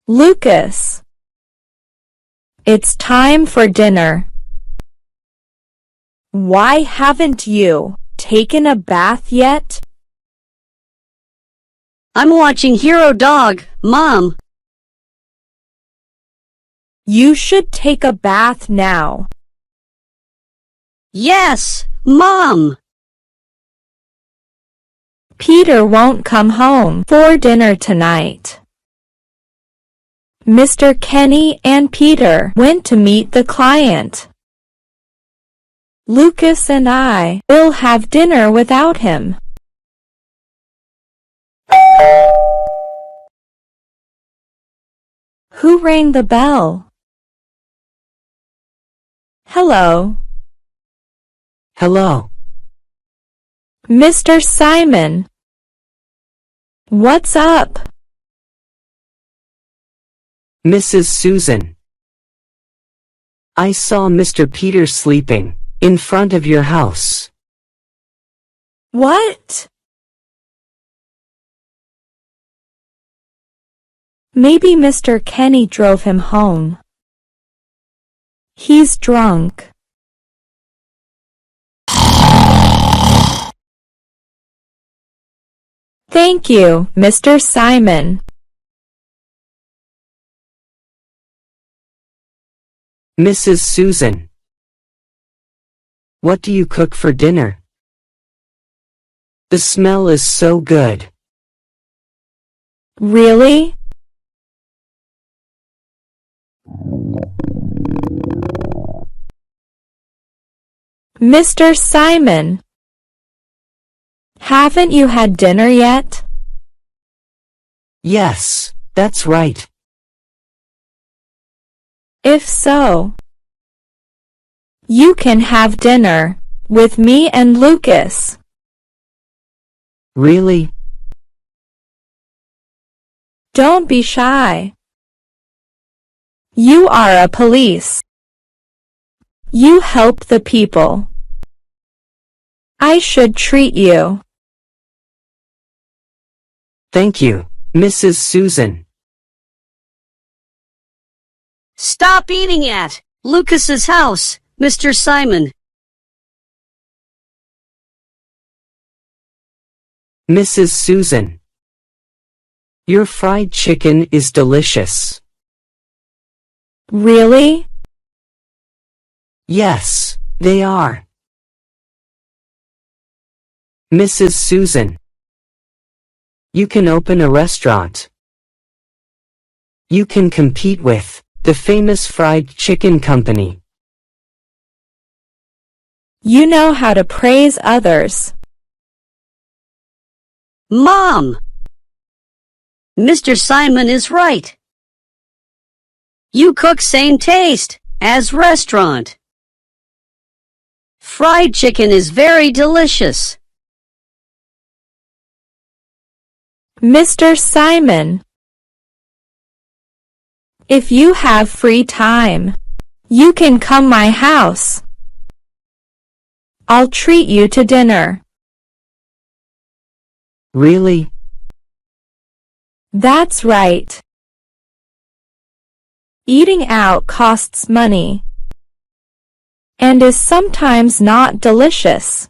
Lucas, it's time for dinner. Why haven't you taken a bath yet? I'm watching Hero Dog, Mom. You should take a bath now. Yes, Mom. Peter won't come home for dinner tonight. Mr. Kenny and Peter went to meet the client. Lucas and I will have dinner without him. Who rang the bell? Hello. Hello. Mr. Simon. What's up? Mrs. Susan. I saw Mr. Peter sleeping in front of your house. What? Maybe Mr. Kenny drove him home. He's drunk. Thank you, Mr. Simon. Mrs. Susan. What do you cook for dinner? The smell is so good. Really? Mr. Simon, haven't you had dinner yet? Yes, that's right. If so, you can have dinner with me and Lucas. Really? Don't be shy. You are a police. You help the people. I should treat you. Thank you, Mrs. Susan. Stop eating at Lucas's house, Mr. Simon. Mrs. Susan. Your fried chicken is delicious. Really? Yes, they are. Mrs. Susan. You can open a restaurant. You can compete with the famous fried chicken company. You know how to praise others. Mom! Mr. Simon is right. You cook same taste as restaurant. Fried chicken is very delicious. Mr. Simon, if you have free time, you can come my house. I'll treat you to dinner. Really? That's right. Eating out costs money and is sometimes not delicious.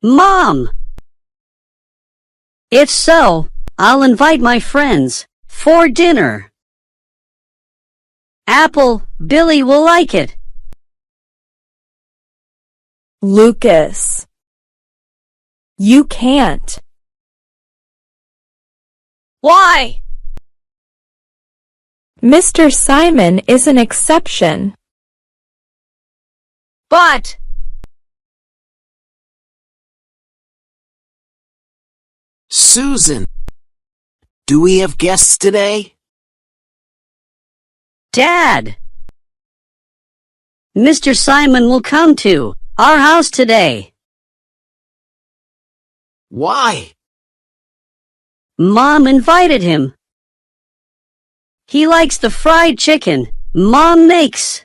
Mom! If so, I'll invite my friends for dinner. Apple, Billy will like it. Lucas, you can't. Why? Mr. Simon is an exception. But... Susan, do we have guests today? Dad! Mr. Simon will come to our house today. Why? Mom invited him. He likes the fried chicken Mom makes.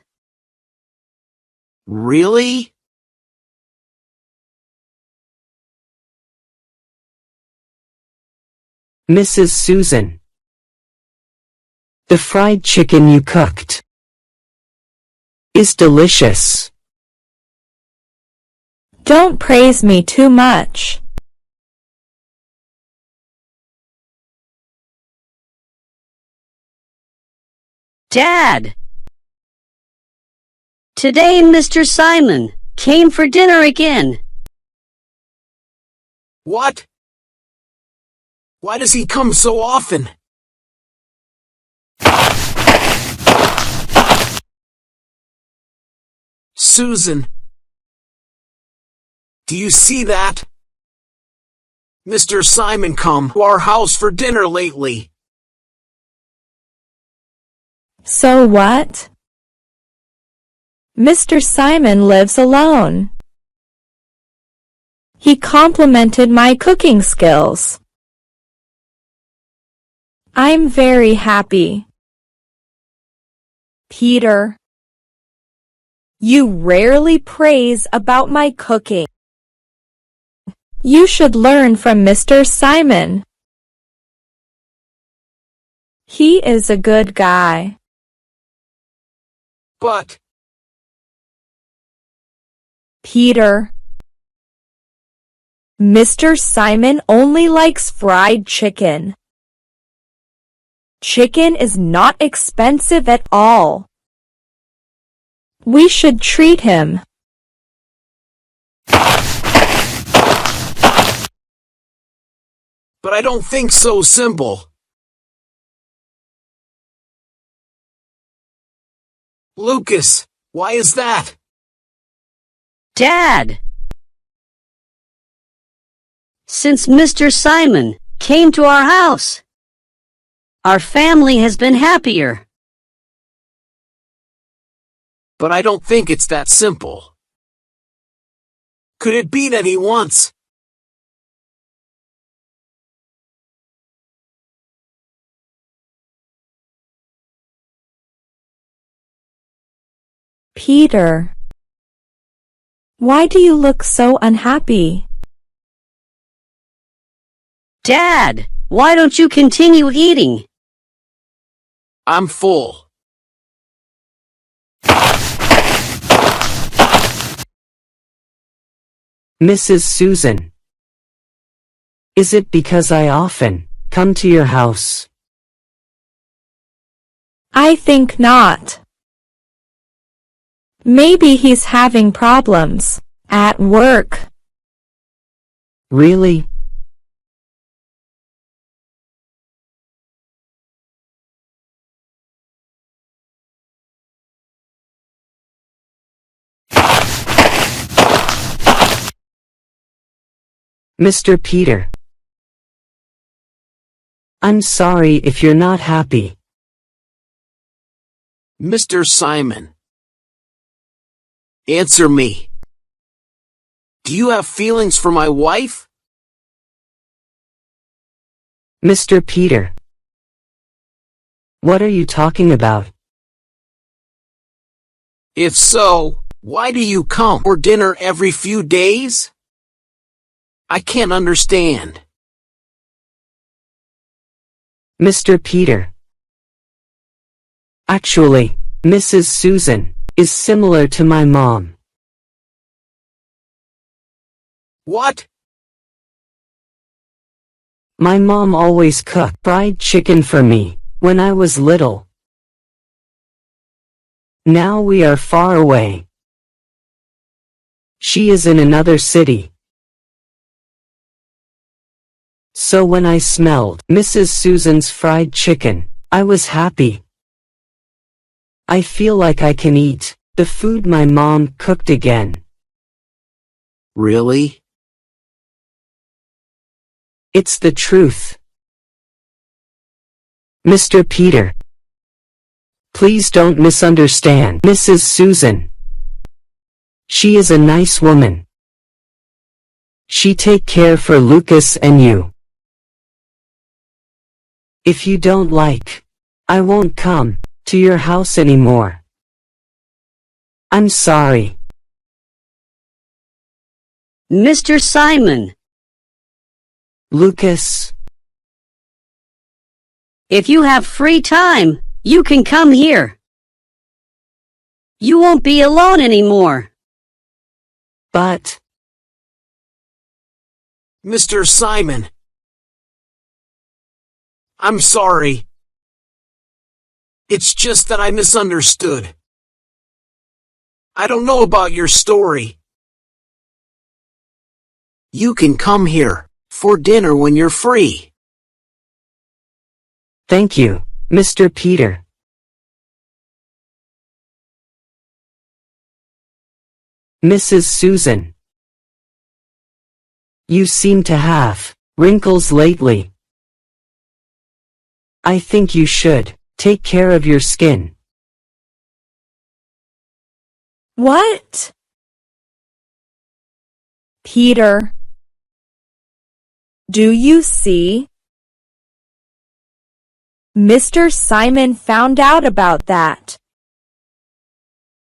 Really? Mrs. Susan. The fried chicken you cooked is delicious. Don't praise me too much. Dad! Today Mr. Simon came for dinner again. What? Why does he come so often? Susan, do you see that? Mr. Simon come to our house for dinner lately. So what? Mr. Simon lives alone. He complimented my cooking skills. I'm very happy. Peter, you rarely praise about my cooking. You should learn from Mr. Simon. He is a good guy. But, Peter, Mr. Simon only likes fried chicken. Chicken is not expensive at all. We should treat him. but I don't think so simple. Lucas, why is that? Dad! Since Mr. Simon came to our house, our family has been happier. But I don't think it's that simple. Could it be that he wants? Peter, why do you look so unhappy? Dad, why don't you continue eating? I'm full. Mrs. Susan, is it because I often come to your house? I think not. Maybe he's having problems at work. Really? Mr. Peter, I'm sorry if you're not happy. Mr. Simon, answer me. Do you have feelings for my wife? Mr. Peter, what are you talking about? If so, why do you come for dinner every few days? I can't understand. Mr. Peter, actually, Mrs. Susan is similar to my mom. What? My mom always cooked fried chicken for me when I was little. Now we are far away. She is in another city. So when I smelled Mrs. Susan's fried chicken, I was happy. I feel like I can eat the food my mom cooked again. Really? It's the truth. Mr. Peter, please don't misunderstand Mrs. Susan. She is a nice woman. She take care for Lucas and you. If you don't like, I won't come to your house anymore. I'm sorry. Mr. Simon, Lucas, if you have free time, You can come here. You won't be alone anymore. But, Mr. Simon, I'm sorry. It's just that I misunderstood. I don't know about your story. You can come here for dinner when you're free. thank you, Mr. Peter. Mrs. Susan. You seem to have wrinkles lately. I think you should take care of your skin. What? Peter, do you see? Mr. Simon found out about that.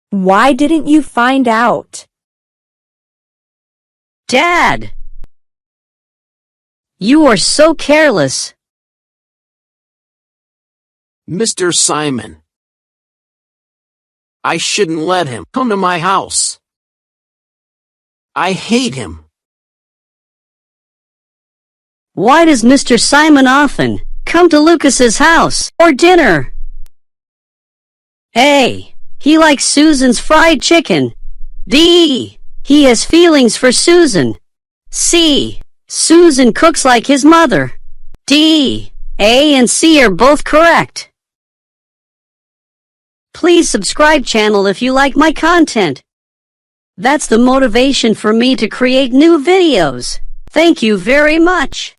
Why didn't you find out? Dad! You are so careless. Mr. Simon, I shouldn't let him come to my house. I hate him. Why does Mr. Simon often come to Lucas's house for dinner? A. He likes Susan's fried chicken. D. He has feelings for Susan. C. Susan cooks like his mother. D. A and C are both correct. Please subscribe channel if you like my content. That's the motivation for me to create new videos. Thank you very much.